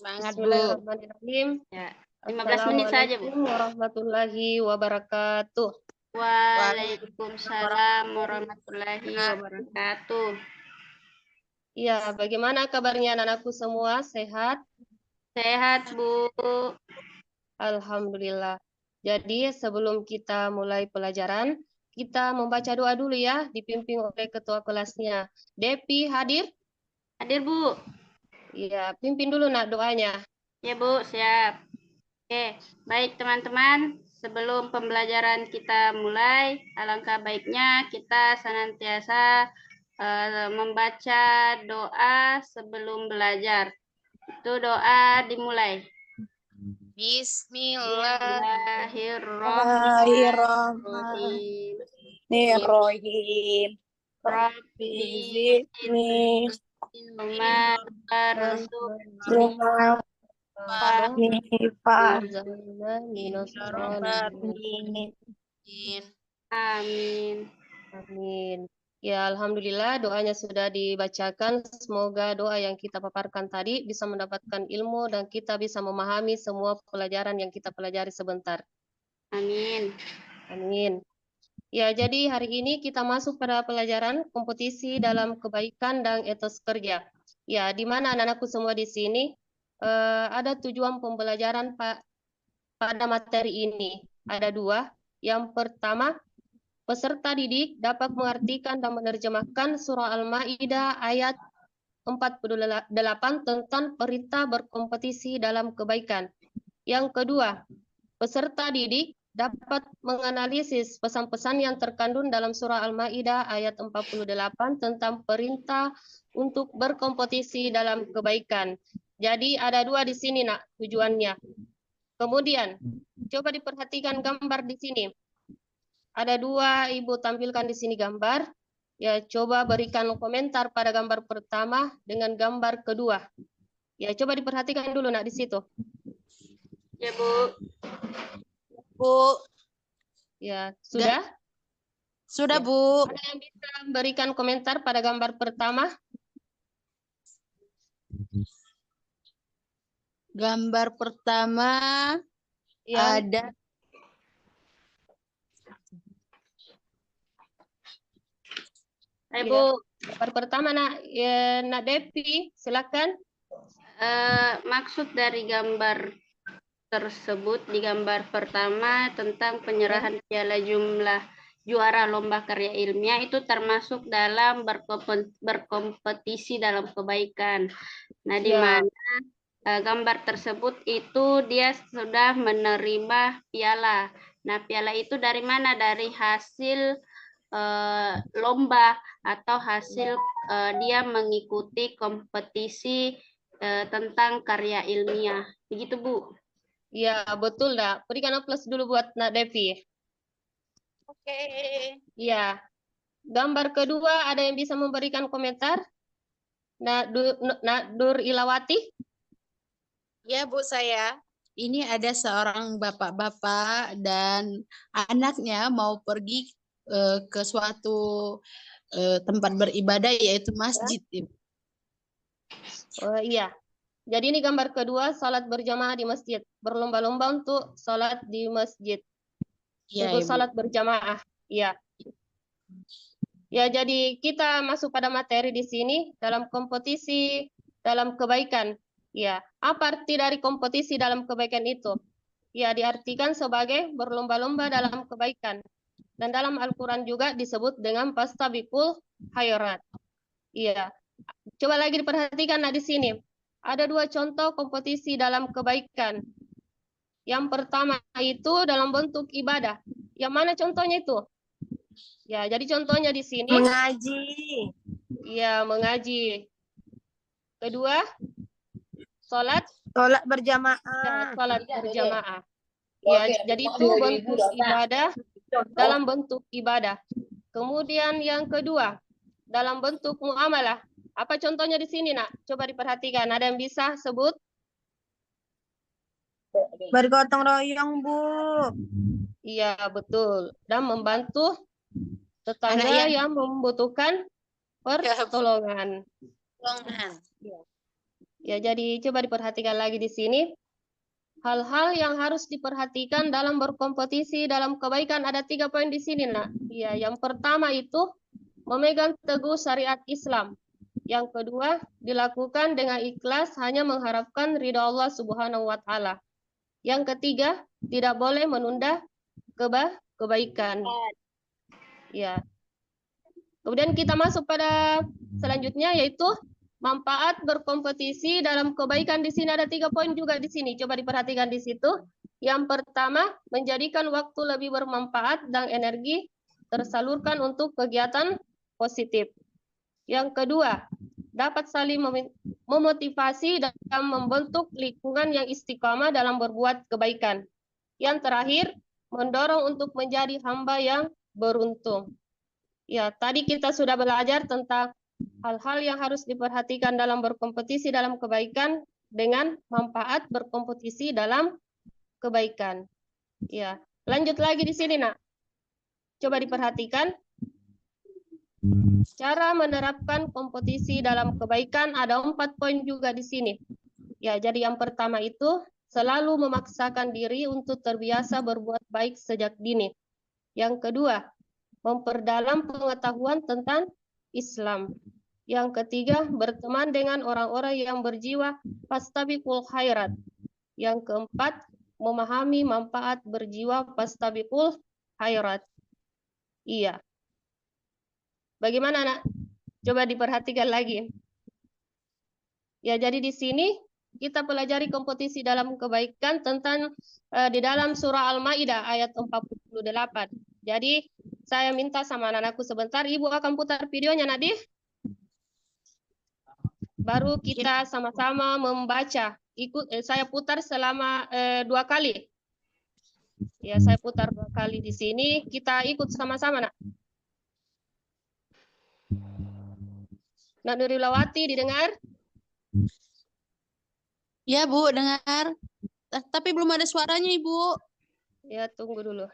Semangat, Bu. Bismillahirrahmanirrahim. Ya, 15 menit saja, Bu. Assalamualaikum warahmatullahi wabarakatuh. Waalaikumsalam warahmatullahi wabarakatuh. Ya, bagaimana kabarnya anak-anakku semua? Sehat? Sehat, Bu. Alhamdulillah. Jadi sebelum kita mulai pelajaran, kita membaca doa dulu ya, dipimpin oleh ketua kelasnya. Depi hadir? Hadir, Bu. Iya, pimpin dulu nak doanya. Ya, Bu, siap. Oke, baik teman-teman. Sebelum pembelajaran kita mulai, alangkah baiknya kita senantiasa membaca doa sebelum belajar. Itu doa dimulai. Bismillahirrahmanirrahim. Rabbi zidni Amin. Amin. Ya, Alhamdulillah doanya sudah dibacakan. Semoga doa yang kita paparkan tadi bisa mendapatkan ilmu dan kita bisa memahami semua pelajaran yang kita pelajari sebentar. Amin. Amin. Ya, jadi hari ini kita masuk pada pelajaran kompetisi dalam kebaikan dan etos kerja. Ya, di mana anak-anakku semua di sini ada tujuan pembelajaran pada materi ini. Ada dua. Yang pertama, peserta didik dapat mengartikan dan menerjemahkan surah Al-Maidah ayat 48 tentang perintah berkompetisi dalam kebaikan. Yang kedua, peserta didik dapat menganalisis pesan-pesan yang terkandung dalam surah Al-Maidah ayat 48 tentang perintah untuk berkompetisi dalam kebaikan. Jadi ada dua di sini nak tujuannya. Kemudian coba diperhatikan gambar di sini. Ada dua, Ibu tampilkan di sini gambar. Ya, coba berikan komentar pada gambar pertama dengan gambar kedua. Ya, coba diperhatikan dulu nak di situ. Ya, Bu. Bu. Ya, sudah? Sudah, Ya. Bu. Ada yang bisa berikan komentar pada gambar pertama? Gambar pertama Ya. ada Hai, Ya. Bu. Gambar pertama nak nak Depi, silakan. Maksud dari gambar tersebut di gambar pertama tentang penyerahan piala jumlah juara lomba karya ilmiah itu termasuk dalam berkompetisi dalam kebaikan. Nah, di mana gambar tersebut itu dia sudah menerima piala. Nah, piala itu dari mana? Dari hasil lomba atau hasil dia mengikuti kompetisi tentang karya ilmiah. Begitu, Bu. Ya, betul dah. Berikan aplaus dulu buat nak Devi. Oke. Ya. Gambar kedua ada yang bisa memberikan komentar? Nak Dur Ilawati? Ya, Bu, saya. Ini ada seorang bapak-bapak dan anaknya mau pergi ke suatu tempat beribadah yaitu masjid. Oh iya. Jadi ini gambar kedua, salat berjamaah di masjid. Berlomba-lomba untuk salat di masjid. Ya, Untuk Ibu. salat berjamaah. Iya. Ya, jadi kita masuk pada materi di sini dalam kompetisi dalam kebaikan. Ya, apa arti dari kompetisi dalam kebaikan itu? Ya, diartikan sebagai berlomba-lomba dalam kebaikan. Dan dalam Al-Quran juga disebut dengan fastabiqul khairat. Iya. Coba lagi diperhatikan nah di sini. Ada dua contoh kompetisi dalam kebaikan. Yang pertama itu dalam bentuk ibadah. Yang mana contohnya itu? Ya, jadi contohnya di sini. Mengaji. Iya, mengaji. Kedua, sholat. Sholat berjamaah. Ya, sholat berjamaah. Ya, jadi itu bentuk ibadah dalam bentuk ibadah. Kemudian yang kedua, dalam bentuk muamalah. Apa contohnya di sini, nak? Coba diperhatikan. Ada yang bisa sebut? Bergotong royong, Bu. Iya, betul. Dan membantu tetangga yang membutuhkan pertolongan. Ya, jadi coba diperhatikan lagi di sini. Hal-hal yang harus diperhatikan dalam berkompetisi dalam kebaikan ada 3 poin di sini, nak. Ya, yang pertama itu memegang teguh syariat Islam. Yang kedua, dilakukan dengan ikhlas hanya mengharapkan ridha Allah Subhanahu wa taala. Yang ketiga, tidak boleh menunda kebaikan. Ya. Kemudian kita masuk pada selanjutnya yaitu manfaat berkompetisi dalam kebaikan. Di sini ada 3 poin juga di sini. Coba diperhatikan di situ. Yang pertama, menjadikan waktu lebih bermanfaat dan energi tersalurkan untuk kegiatan positif. Yang kedua, dapat saling memotivasi dan membentuk lingkungan yang istiqamah dalam berbuat kebaikan. Yang terakhir, mendorong untuk menjadi hamba yang beruntung. Ya, tadi kita sudah belajar tentang hal-hal yang harus diperhatikan dalam berkompetisi dalam kebaikan dengan manfaat berkompetisi dalam kebaikan. Ya, lanjut lagi di sini, nak. Coba diperhatikan. Cara menerapkan kompetisi dalam kebaikan ada 4 poin juga di sini. Ya, jadi yang pertama itu selalu memaksakan diri untuk terbiasa berbuat baik sejak dini. Yang kedua, memperdalam pengetahuan tentang Islam. Yang ketiga, berteman dengan orang-orang yang berjiwa fastabiqul khairat. Yang keempat, memahami manfaat berjiwa fastabiqul khairat. Iya. Bagaimana, nak? Coba diperhatikan lagi. Ya, jadi di sini kita pelajari kompetisi dalam kebaikan tentang di dalam surah Al-Maidah ayat 48. Jadi saya minta sama anak-anakku sebentar, Ibu akan putar videonya, Nadif. Baru kita sama-sama membaca. Saya putar selama 2 kali. Ya, saya putar 2 kali di sini. Kita ikut sama-sama, nak. Nak Nurilawati didengar? Ya, Bu, dengar. Tapi belum ada suaranya, Ibu. Ya, tunggu dulu.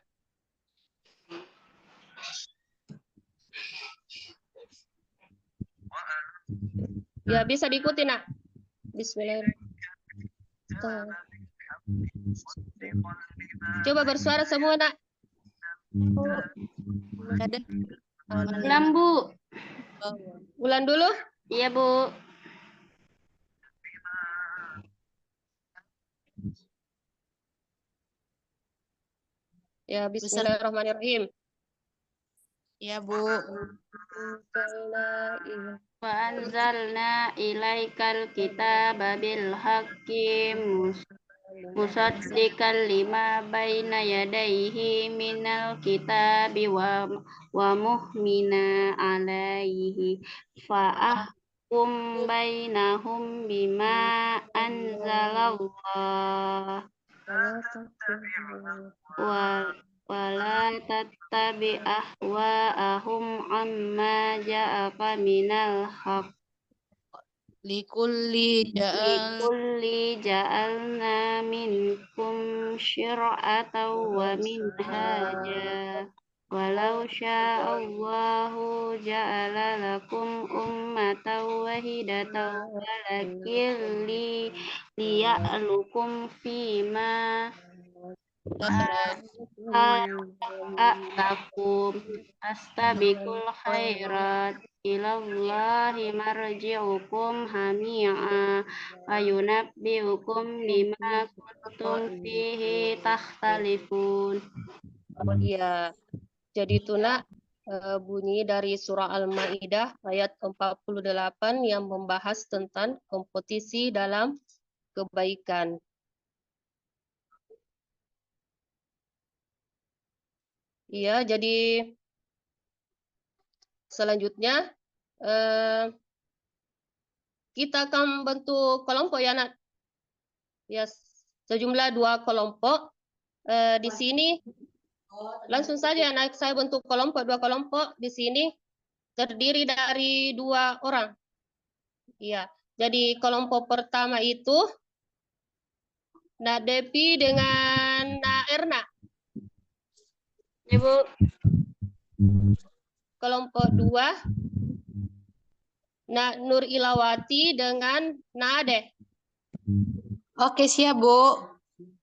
Ya, bisa diikuti, nak. Bismillahirrahmanirrahim. Coba bersuara semua, nak. Ada. Ulang, Bu. Ulang dulu. Iya, Bu. Ya, bismillahirrahmanirrahim. Ya, Bu. Wa anzalna ilaikal kitaba bil haqqi musaddiqan lima baina yadayhi minal kitabi wa muhmina alaihi fa'ahkum bainahum bima anzalallah wala tattabi ahwa'ahum amma ja'aka minal haqq Likulli likulli ja'alna minkum syir'atan wa minhaja walau sya'allahu ja'ala lakum ummatan wahidatan walakin liya'lukum fima atakum astabiqul khairat ilallahi marji'ukum hami'a ayunabbi'ukum bima kuntum fihi takhtalifun. Ya, jadi itu, nak, bunyi dari surah Al-Maidah ayat 48 yang membahas tentang kompetisi dalam kebaikan. Iya, jadi selanjutnya kita akan bentuk kelompok, ya, nak. Ya, sejumlah 2 kelompok. Di sini langsung saja, nak, saya bentuk kelompok 2 kelompok. Di sini terdiri dari 2 orang. Iya, jadi kelompok pertama itu Nak Depi dengan Nak Erna. Ibu. Kelompok 2 Nur Ilawati dengan Ade. Oke, siap, Bu.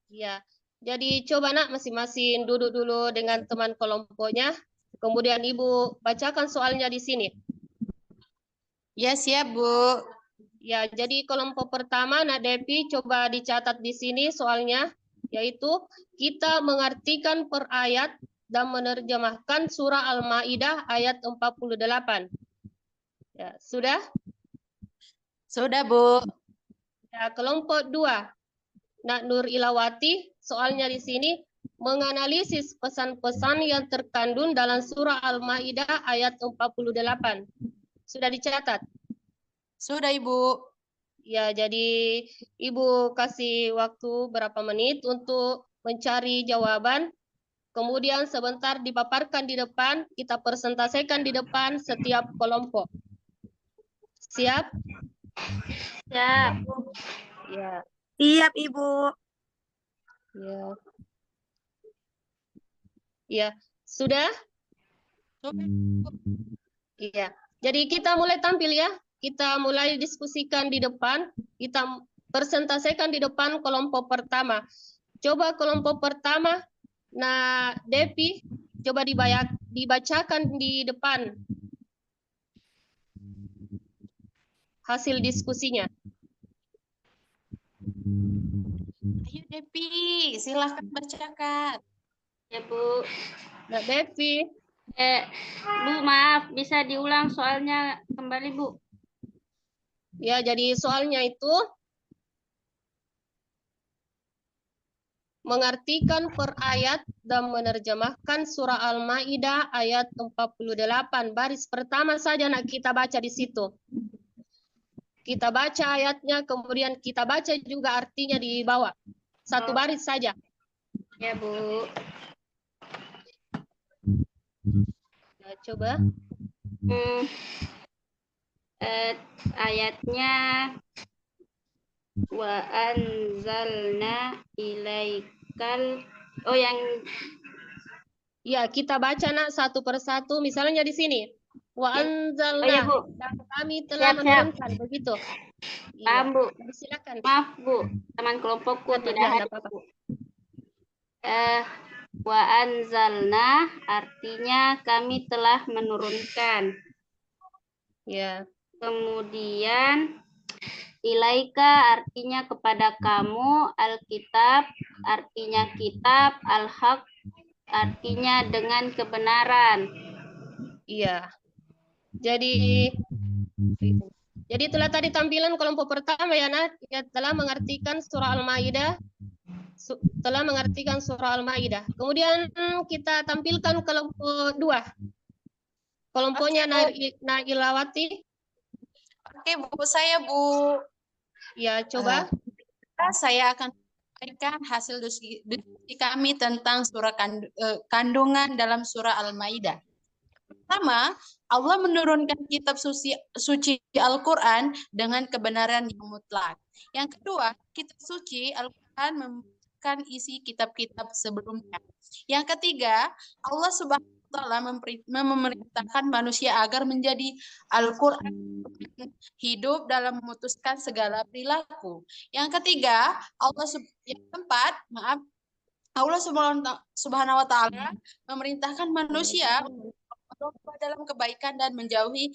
Ya, jadi coba Nak masing-masing duduk dulu dengan teman kelompoknya. Kemudian Ibu bacakan soalnya di sini. Ya, siap, Bu. Ya, jadi kelompok pertama Nak Depi coba dicatat di sini soalnya, yaitu kita mengartikan per ayat dan menerjemahkan surah Al-Maidah ayat 48. Ya, sudah? Sudah, Bu. Ya, kelompok 2 Nak Nur Ilawati soalnya di sini menganalisis pesan-pesan yang terkandung dalam surah Al-Maidah ayat 48. Sudah dicatat? Sudah, Ibu. Ya, jadi Ibu kasih waktu berapa menit untuk mencari jawaban. Kemudian sebentar dipaparkan di depan, kita presentasikan di depan setiap kelompok. Siap? Siap. Ya, Siap, Ibu. ya. Ya, sudah? Iya. Jadi kita mulai tampil ya. Kita mulai diskusikan di depan. Kita presentasikan di depan kelompok pertama. Coba kelompok pertama, nah Devi, coba dibacakan di depan hasil diskusinya. Ayo, Depi. Silahkan bacakan. Ya, Bu. Nah, Devi, Bu, maaf, bisa diulang soalnya kembali, Bu. ya jadi soalnya itu mengartikan per ayat dan menerjemahkan surah Al-Maidah ayat 48. Baris pertama saja nak kita baca di situ. Kita baca ayatnya, kemudian kita baca juga artinya di bawah. Satu baris saja. Ya, Bu. Ya, coba. Ayatnya wa anzalna ilaikal. Oh, yang Ya, kita baca nak satu persatu. Misalnya di sini. Wa Ya. anzalna. Oh, ya, Bu. Dan kami telah Siap. menurunkan. Begitu. Paham, Bu. Silakan. Maaf, Bu. Teman kelompokku Silakan, tidak ya, hadir, enggak apa-apa. Bu. Wa anzalna artinya kami telah menurunkan. Ya. Kemudian ilaika artinya kepada kamu, alkitab artinya kitab, al-haq artinya dengan kebenaran. Iya. Jadi itulah tadi tampilan kelompok pertama ya Nat, ya, telah mengartikan surah Al-Maidah, Kemudian kita tampilkan kelompok 2. Kelompoknya Nailawati. Oke, Bu. Saya, Bu. Ya, coba. Saya akan sampaikan hasil diskusi kami tentang surah kandungan dalam surah Al-Maidah. Pertama, Allah menurunkan kitab suci Al-Quran dengan kebenaran yang mutlak. Yang kedua, kitab suci Al-Quran memberikan isi kitab-kitab sebelumnya. Yang ketiga, Allah Subhanahu wa Ta'ala memerintahkan manusia agar menjadi Al-Quran hidup dalam memutuskan segala perilaku. Yang ketiga, yang keempat, Allah Subhanahu wa Ta'ala memerintahkan manusia berlomba dalam kebaikan dan menjauhi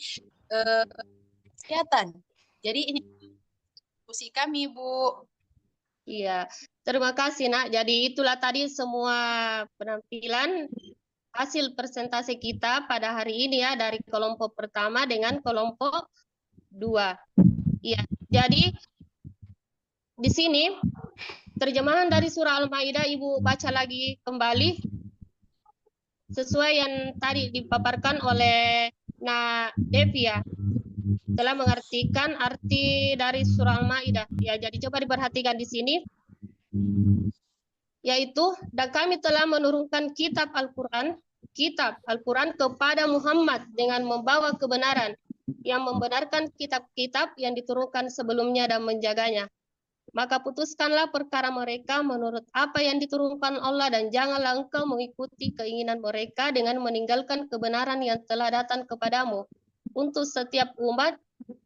kejahatan. Jadi ini diskusi kami, Bu. Iya, terima kasih Nak. Jadi itulah tadi semua penampilan hasil presentasi kita pada hari ini ya dari kelompok pertama dengan kelompok 2. Iya, jadi di sini terjemahan dari surah Al-Maidah Ibu baca lagi kembali sesuai yang tadi dipaparkan oleh Devi ya. Telah mengartikan arti dari surah Al-Maidah. Ya, jadi coba diperhatikan di sini. Yaitu, dan kami telah menurunkan kitab Al-Quran kepada Muhammad dengan membawa kebenaran yang membenarkan kitab-kitab yang diturunkan sebelumnya dan menjaganya. Maka putuskanlah perkara mereka menurut apa yang diturunkan Allah dan janganlah engkau mengikuti keinginan mereka dengan meninggalkan kebenaran yang telah datang kepadamu. Untuk setiap umat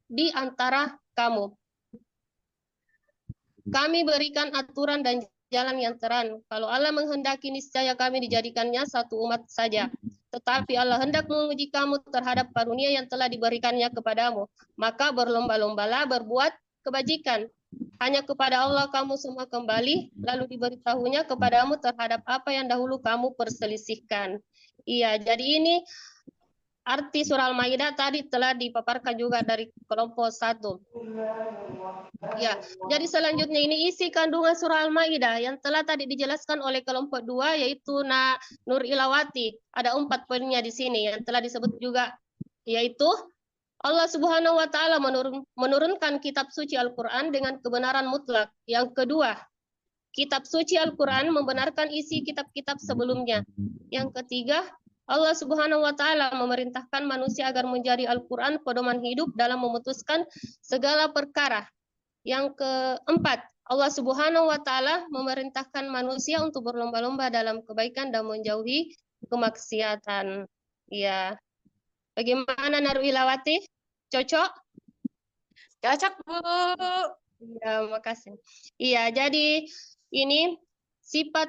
di antara kamu. Kami berikan aturan dan jalan yang terang. Kalau Allah menghendaki, niscaya kami dijadikannya satu umat saja. Tetapi Allah hendak menguji kamu terhadap karunia yang telah diberikannya kepadamu. Maka berlomba-lombalah berbuat kebajikan. Hanya kepada Allah kamu semua kembali, lalu diberitahunya kepadamu terhadap apa yang dahulu kamu perselisihkan. Iya, jadi ini arti surah Al-Maidah tadi telah dipaparkan juga dari kelompok 1. Ya, jadi selanjutnya ini isi kandungan surah Al-Maidah yang telah tadi dijelaskan oleh kelompok 2, yaitu Nur Ilawati. Ada 4 poinnya di sini yang telah disebut juga, yaitu Allah Subhanahu wa Ta'ala menurunkan kitab suci Al-Quran dengan kebenaran mutlak. Yang kedua, kitab suci Al-Quran membenarkan isi kitab-kitab sebelumnya. Yang ketiga, Allah Subhanahu wa Ta'ala memerintahkan manusia agar menjadi Al-Quran pedoman hidup dalam memutuskan segala perkara. Yang keempat, Allah Subhanahu wa Ta'ala memerintahkan manusia untuk berlomba-lomba dalam kebaikan dan menjauhi kemaksiatan. Ya. Bagaimana Naru Ilawati? Cocok? Cocok, Bu. Ya, makasih. Iya, jadi ini sifat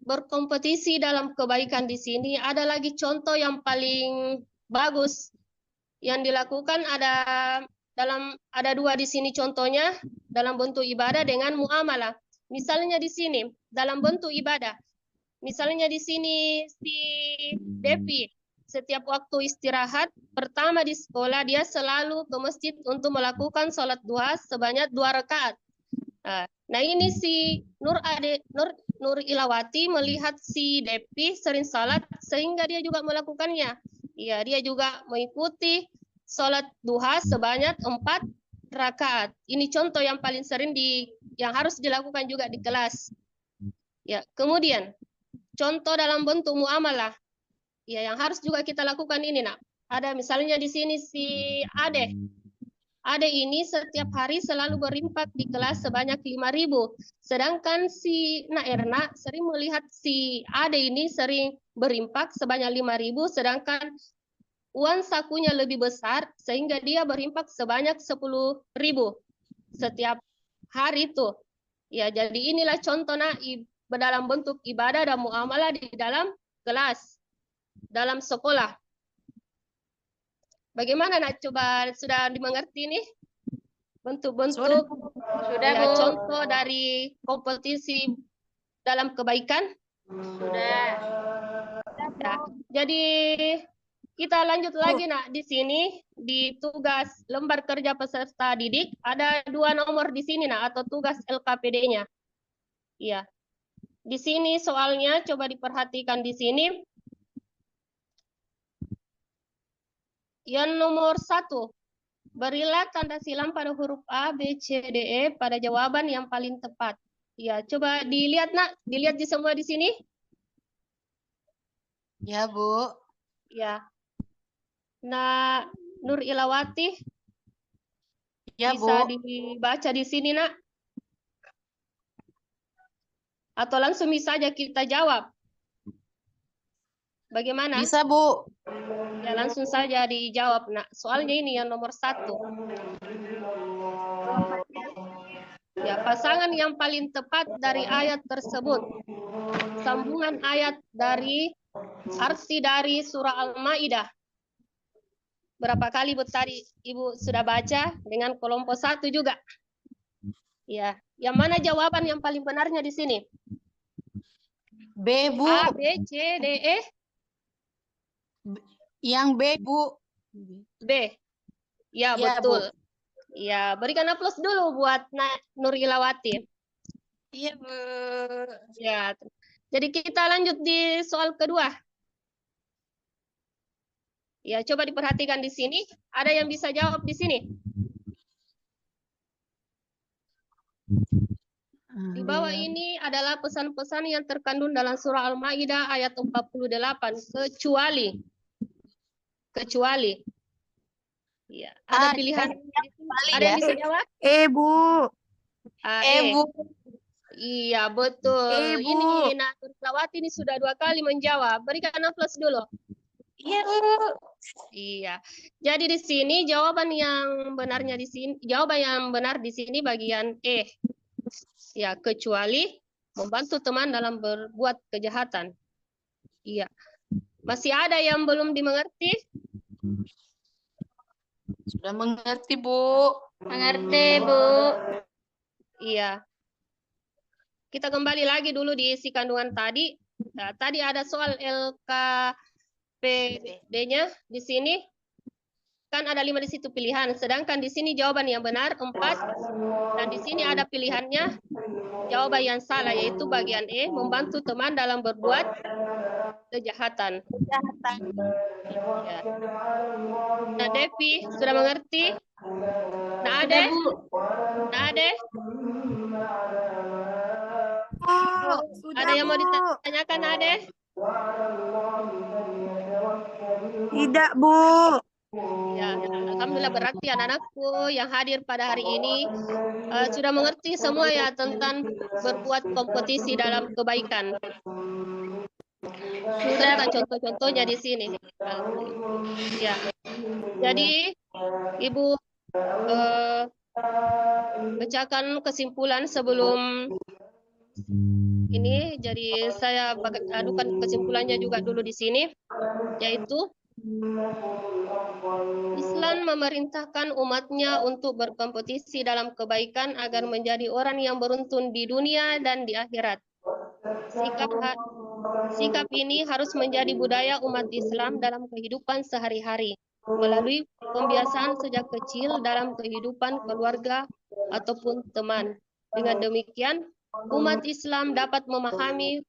berkompetisi dalam kebaikan di sini. Ada lagi contoh yang paling bagus yang dilakukan ada 2 di sini contohnya dalam bentuk ibadah dengan muamalah. Misalnya di sini dalam bentuk ibadah. Misalnya di sini si Devi setiap waktu istirahat pertama di sekolah dia selalu ke masjid untuk melakukan sholat duha sebanyak 2 rakaat. Nah ini si Nur Ilawati melihat si Devi sering sholat sehingga dia juga melakukannya. Iya, dia juga mengikuti sholat duha sebanyak 4 rakaat. Ini contoh yang paling sering yang harus dilakukan juga di kelas. Ya, kemudian contoh dalam bentuk muamalah. Ya, yang harus juga kita lakukan ini, Nak. Ada misalnya di sini si Ade. Ade ini setiap hari selalu berimpak di kelas sebanyak 5.000. Sedangkan si Erna sering melihat si Ade ini sering berimpak sebanyak 5.000, sedangkan uang sakunya lebih besar sehingga dia berimpak sebanyak 10.000 setiap hari itu. Ya, jadi inilah contohnya dalam bentuk ibadah dan muamalah di dalam kelas, dalam sekolah. Bagaimana Nak? Coba sudah dimengerti nih bentuk-bentuk Sudah, ya, Bu. contoh dari kompetisi dalam kebaikan? Sudah. Ya. Jadi kita lanjut lagi Nak, di sini di tugas lembar kerja peserta didik ada 2 nomor di sini Nak, atau tugas LKPD-nya. Iya. Di sini soalnya coba diperhatikan di sini. Yang nomor 1, berilah tanda silam pada huruf A, B, C, D, E pada jawaban yang paling tepat. Ya, coba dilihat Nak, dilihat di semua di sini. Ya, Bu. Ya. Nah, Nur Ilawati, Ya, bisa Bu. dibaca di sini Nak? Atau langsung saja kita jawab? Bagaimana? Bisa, Bu. Ya, langsung saja dijawab Nak. Soalnya ini yang nomor 1. Ya, pasangan yang paling tepat dari ayat tersebut. Sambungan ayat dari arti dari surah Al-Maidah. Berapa kali Bu tadi Ibu sudah baca dengan kelompok 1 juga? Ya, yang mana jawaban yang paling benarnya di sini? B, Bu. A, B, C, D, E? Yang B, Bu. B. Ya, Ya, betul. Bu. Ya, berikan aplaus dulu buat Nur Ilawati. Iya, Bu. Ya, jadi kita lanjut di soal kedua. Ya, coba diperhatikan di sini. Ada yang bisa jawab di sini? Di bawah ini adalah pesan-pesan yang terkandung dalam surah Al-Maidah ayat 48. Kecuali. Ya, ada pilihan. Ada yang bisa jawab? Bu. Bu. Iya, betul. Bu. Ini Nur Ilawati ini sudah 2 kali menjawab. Berikan aplaus dulu. Iya. Iya. Jadi di sini jawaban yang benar di sini bagian E. Ya, kecuali membantu teman dalam berbuat kejahatan. Iya. Masih ada yang belum dimengerti? Sudah mengerti, Bu. Mengerti, Bu. Iya. Kita kembali lagi dulu di isi kandungan tadi. Nah, tadi ada soal LKPD-nya di sini. Kan ada 5 di situ pilihan. Sedangkan di sini jawaban yang benar 4. Dan di sini ada pilihannya. Jawaban yang salah yaitu bagian E, membantu teman dalam berbuat kejahatan. Ya. Nah, Devi sudah mengerti? Nah, Sudah, Ade? Bu. Nah, Ade? Sudah, Ada yang mau Bu. ditanyakan, Ade? Tidak, Bu. Ya, alhamdulillah berarti anak-anakku yang hadir pada hari ini sudah mengerti semua ya tentang berbuat kompetisi dalam kebaikan. Beserta contoh-contohnya di sini. Ya. Jadi Ibu bacakan kesimpulan sebelum ini. Jadi saya adukan kesimpulannya juga dulu di sini, yaitu Islam memerintahkan umatnya untuk berkompetisi dalam kebaikan agar menjadi orang yang beruntung di dunia dan di akhirat. Sikap ini harus menjadi budaya umat Islam dalam kehidupan sehari-hari, melalui pembiasaan sejak kecil dalam kehidupan keluarga ataupun teman. Dengan demikian, umat Islam dapat memahami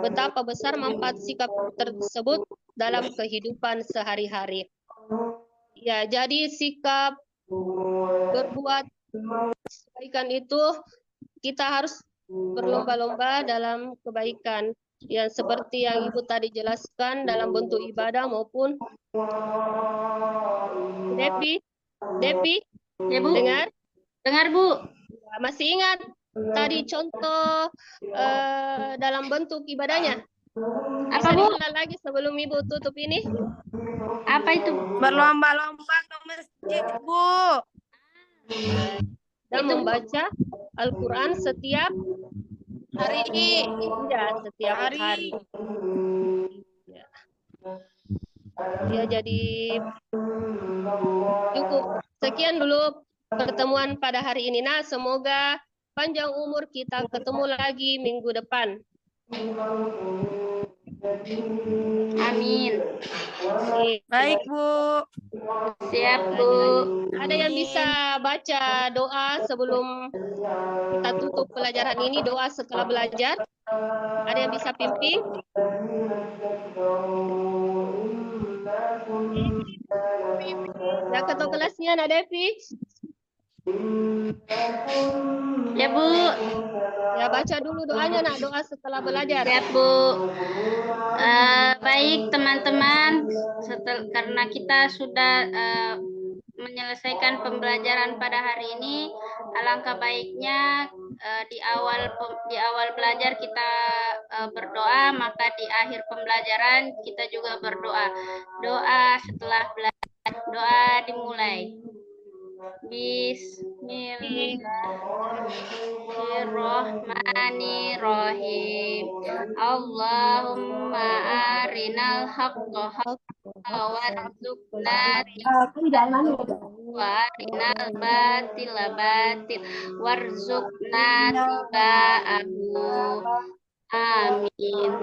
betapa besar manfaat sikap tersebut dalam kehidupan sehari-hari. Ya, jadi sikap berbuat kebaikan itu kita harus berlomba-lomba dalam kebaikan. Yang seperti yang Ibu tadi jelaskan dalam bentuk ibadah maupun Devi, Ya, Bu. dengar? Dengar, Bu. Masih ingat tadi contoh dalam bentuk ibadahnya? Apa, Bisa Bu? diulang lagi sebelum Ibu tutup ini? Apa itu? Berlomba-lomba ke masjid, Bu. Dan Itu, Bu. membaca Al-Quran setiap Hari ini. ya, setiap hari. Ya. Ya, jadi cukup. Sekian dulu pertemuan pada hari ini. Nah, semoga panjang umur kita ketemu lagi minggu depan. Amin. Baik, Bu. Siap, Bu. Ada yang bisa baca doa sebelum kita tutup pelajaran ini, doa setelah belajar? Ada yang bisa pimpin? Ya, ketua kelasnya, Nak Devi. Ya, Bu. Ya, baca dulu doanya, Nak, doa setelah belajar. Siap, Bu. Baik, teman-teman. Karena kita sudah menyelesaikan pembelajaran pada hari ini, alangkah baiknya di awal belajar kita berdoa, maka di akhir pembelajaran kita juga berdoa. Doa setelah belajar, doa dimulai. Bismillahirrahmanirrahim. Allahumma arinal haqqa haqqa warzuqna wa arinal batila batil warzuqna tiba'ahu. Amin.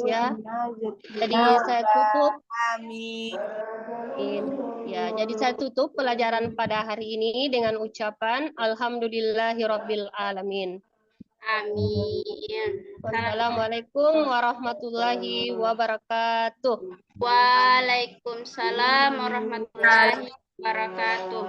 Ya. Jadi saya tutup. Amin. Ya, jadi saya tutup pelajaran pada hari ini dengan ucapan Alhamdulillahirabbil alamin. Amin. Wassalamualaikum warahmatullahi wabarakatuh. Waalaikumsalam warahmatullahi wabarakatuh.